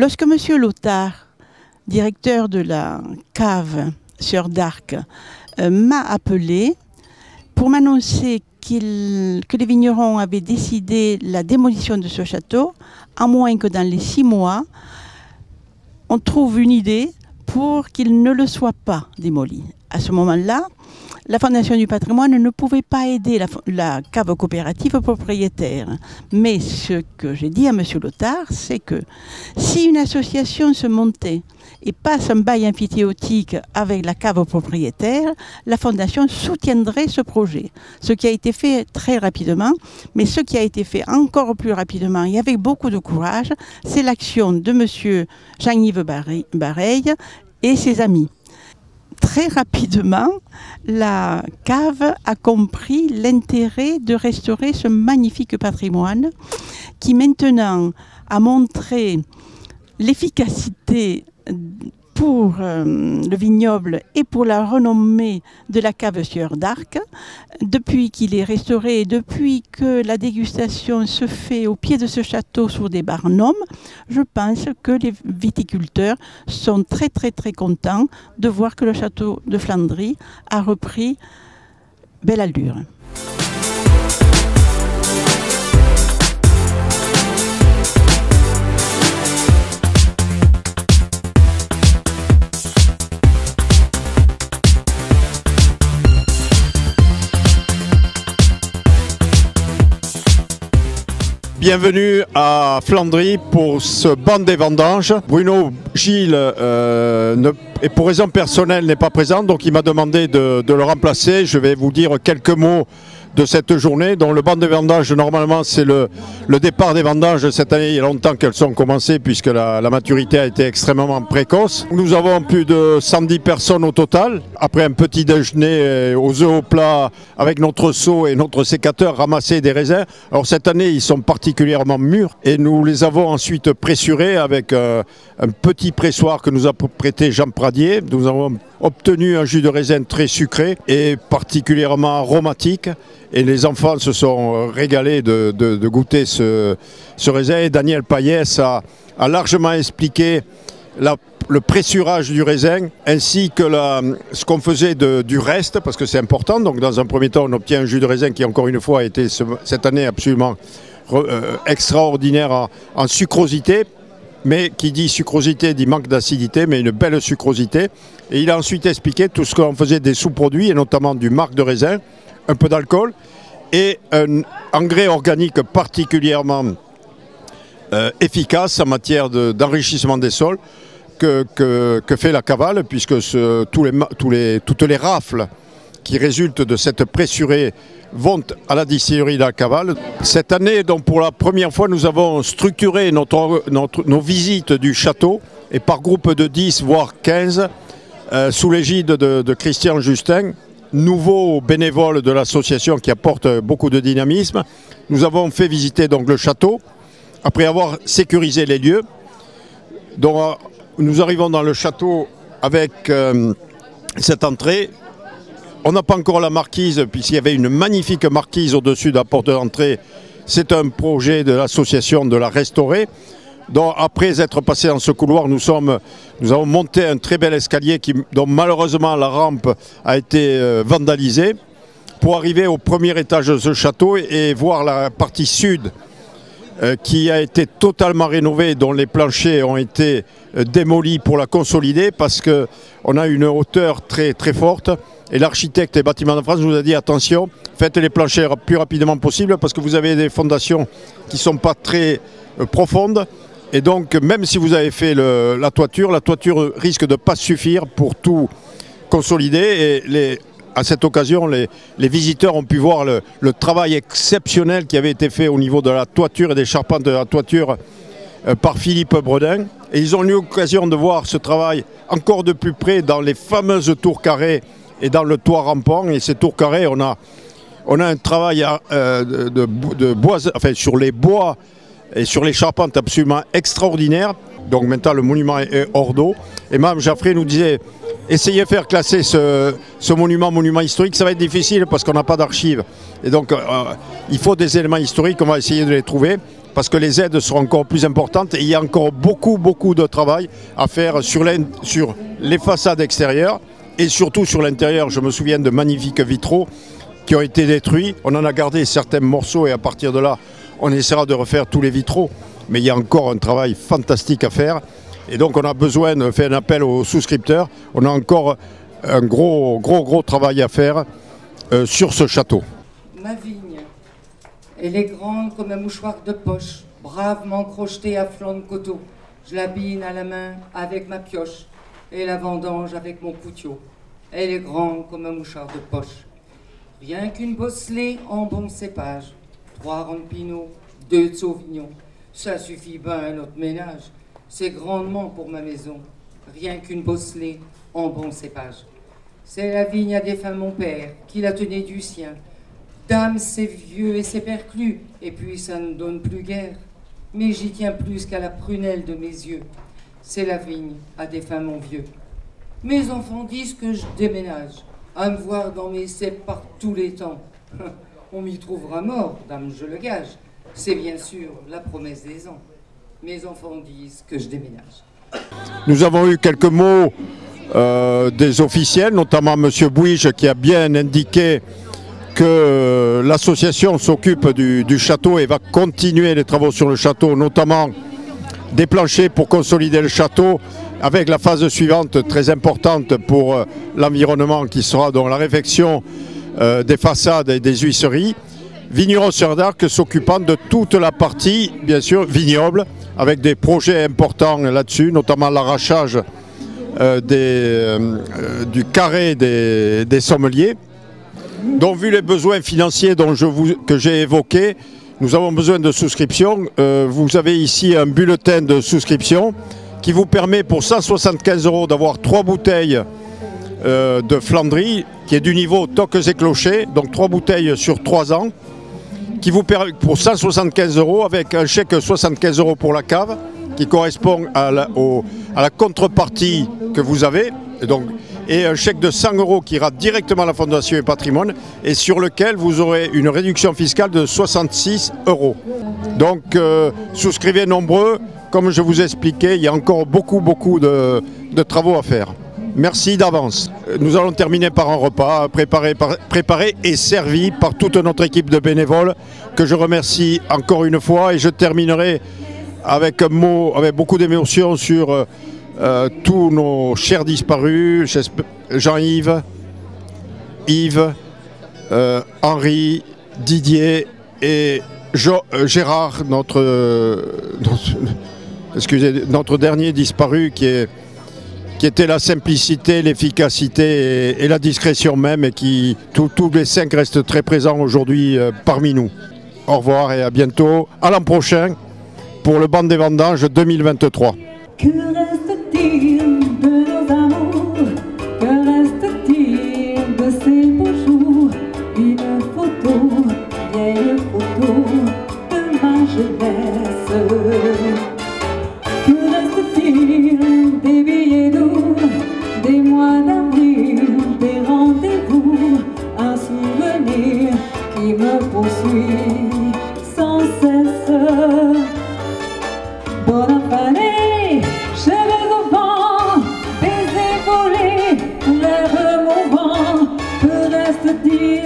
Lorsque M. Lothar, directeur de la cave Sœur d'Arc, m'a appelé pour m'annoncer que les vignerons avaient décidé la démolition de ce château, à moins que dans les 6 mois, on trouve une idée pour qu'il ne le soit pas démoli. À ce moment-là, la Fondation du patrimoine ne pouvait pas aider la cave coopérative propriétaire. Mais ce que j'ai dit à M. Lothar, c'est que si une association se montait et passe un bail amphithéotique avec la cave propriétaire, la Fondation soutiendrait ce projet. Ce qui a été fait très rapidement, mais ce qui a été fait encore plus rapidement et avec beaucoup de courage, c'est l'action de M. Jean-Yves Bareil et ses amis. Très rapidement, la cave a compris l'intérêt de restaurer ce magnifique patrimoine qui maintenant a montré l'efficacité pour le vignoble et pour la renommée de la cave Sœur d'Arc. Depuis qu'il est restauré et depuis que la dégustation se fait au pied de ce château sur des barnums, je pense que les viticulteurs sont très contents de voir que le château de Flandry a repris belle allure. Bienvenue à Flandry pour ce banc des vendanges. Bruno Gilles, et pour raison personnelle, n'est pas présent, donc il m'a demandé de le remplacer. Je vais vous dire quelques mots de cette journée. Donc le banc des vendanges, normalement, c'est le départ des vendanges. Cette année, il y a longtemps qu'elles sont commencées puisque la maturité a été extrêmement précoce. Nous avons plus de 110 personnes au total. Après un petit déjeuner aux œufs au plat avec notre seau et notre sécateur, ramasser des raisins. Alors cette année, ils sont particulièrement mûrs et nous les avons ensuite pressurés avec un petit pressoir que nous a prêté Jean Pradier. Nous avons obtenu un jus de raisin très sucré et particulièrement aromatique. Et les enfants se sont régalés de goûter ce raisin. Et Daniel Payès a largement expliqué le pressurage du raisin ainsi que ce qu'on faisait du reste, parce que c'est important. Donc dans un premier temps, on obtient un jus de raisin qui, encore une fois, a été cette année absolument extraordinaire en sucrosité. Mais qui dit sucrosité dit manque d'acidité, mais une belle sucrosité. Et il a ensuite expliqué tout ce qu'on faisait des sous-produits, et notamment du marc de raisin, un peu d'alcool, et un engrais organique particulièrement efficace en matière d'enrichissement des sols que fait la cavale, puisque toutes les rafles qui résultent de cette pressurée vont à la distillerie de la cavale. Cette année, donc pour la première fois, nous avons structuré nos visites du château, et par groupe de 10 voire 15, sous l'égide de Christian Justin, nouveau bénévole de l'association qui apporte beaucoup de dynamisme. Nous avons fait visiter donc le château, après avoir sécurisé les lieux. Donc, nous arrivons dans le château avec cette entrée. On n'a pas encore la marquise, puisqu'il y avait une magnifique marquise au-dessus de la porte d'entrée. C'est un projet de l'association de la restaurer. Donc, après être passé dans ce couloir, nous avons monté un très bel escalier dont malheureusement la rampe a été vandalisée, pour arriver au premier étage de ce château et voir la partie sud qui a été totalement rénovée, dont les planchers ont été démolis pour la consolider, parce qu'on a une hauteur très forte. Et l'architecte des Bâtiments de France nous a dit attention, faites les planchers le plus rapidement possible, parce que vous avez des fondations qui ne sont pas très profondes. Et donc, même si vous avez fait la toiture risque de ne pas suffire pour tout consolider. Et à cette occasion, les visiteurs ont pu voir le travail exceptionnel qui avait été fait au niveau de la toiture et des charpentes de la toiture par Philippe Bredin. Et ils ont eu l'occasion de voir ce travail encore de plus près dans les fameuses tours carrées et dans le toit rampant. Et ces tours carrées, on a un travail de bois, enfin sur les bois et sur les charpentes absolument extraordinaire. Donc maintenant le monument est hors d'eau. Et Mme Jaffré nous disait, essayez de faire classer ce monument historique, ça va être difficile parce qu'on n'a pas d'archives. Et donc il faut des éléments historiques, on va essayer de les trouver. parce que les aides seront encore plus importantes et il y a encore beaucoup de travail à faire sur les façades extérieures et surtout sur l'intérieur. Je me souviens de magnifiques vitraux qui ont été détruits. On en a gardé certains morceaux et à partir de là, on essaiera de refaire tous les vitraux. Mais il y a encore un travail fantastique à faire. Et donc on a besoin de faire un appel aux souscripteurs. On a encore un gros travail à faire sur ce château. Ma vigne, elle est grande comme un mouchoir de poche, bravement crochetée à flanc de coteau. Je la bine à la main avec ma pioche et la vendange avec mon couteau. Elle est grande comme un mouchoir de poche. Rien qu'une bosselée en bon cépage, 3 rangs de pinot, 2 de sauvignon. Ça suffit ben à notre ménage. C'est grandement pour ma maison. Rien qu'une bosselée en bon cépage. C'est la vigne à défunt mon père, qui la tenait du sien. Dame, c'est vieux et c'est perclus, et puis ça ne donne plus guère. Mais j'y tiens plus qu'à la prunelle de mes yeux. C'est la vigne à défunt mon vieux. Mes enfants disent que je déménage, à me voir dans mes ceps par tous les temps. On m'y trouvera mort, dame, je le gage. C'est bien sûr la promesse des ans. Mes enfants disent que je déménage. Nous avons eu quelques mots des officiels, notamment M. Bouige, qui a bien indiqué que l'association s'occupe du château et va continuer les travaux sur le château, notamment des planchers pour consolider le château, avec la phase suivante très importante pour l'environnement qui sera dans la réfection des façades et des huisseries. Vigneron sur d'Arc s'occupant de toute la partie, bien sûr, vignoble, avec des projets importants là-dessus, notamment l'arrachage du carré des sommeliers. Donc, vu les besoins financiers que j'ai évoqués, nous avons besoin de souscription. Vous avez ici un bulletin de souscription qui vous permet pour 175 € d'avoir 3 bouteilles de Flandrie, qui est du niveau toques et clochers, donc 3 bouteilles sur 3 ans, qui vous permet pour 175 € avec un chèque 75 € pour la cave, qui correspond à la contrepartie que vous avez, et un chèque de 100 € qui ira directement à la Fondation et Patrimoine, et sur lequel vous aurez une réduction fiscale de 66 €. Donc souscrivez nombreux, comme je vous ai expliqué, il y a encore beaucoup de travaux à faire. Merci d'avance. Nous allons terminer par un repas préparé et servi par toute notre équipe de bénévoles, que je remercie encore une fois, et je terminerai avec un mot, avec beaucoup d'émotion sur tous nos chers disparus, Jean-Yves, Yves, Henri, Didier et Gérard, notre dernier disparu qui était la simplicité, l'efficacité et la discrétion même, et qui, tous les 5 restent très présents aujourd'hui parmi nous. Au revoir et à bientôt, à l'an prochain pour le Banc des Vendanges 2023. Que reste-t-il de nos amours? Que reste-t-il de ces beaux jours? Une photo, vieille photo de ma jeunesse. Que reste-t-il des billets doux, des mois d'avril, des rendez-vous? Un souvenir qui me poursuit sans cesse. Bonne année, cheveux au vent, baisers volés, lèvres mouvants. Que reste-t-il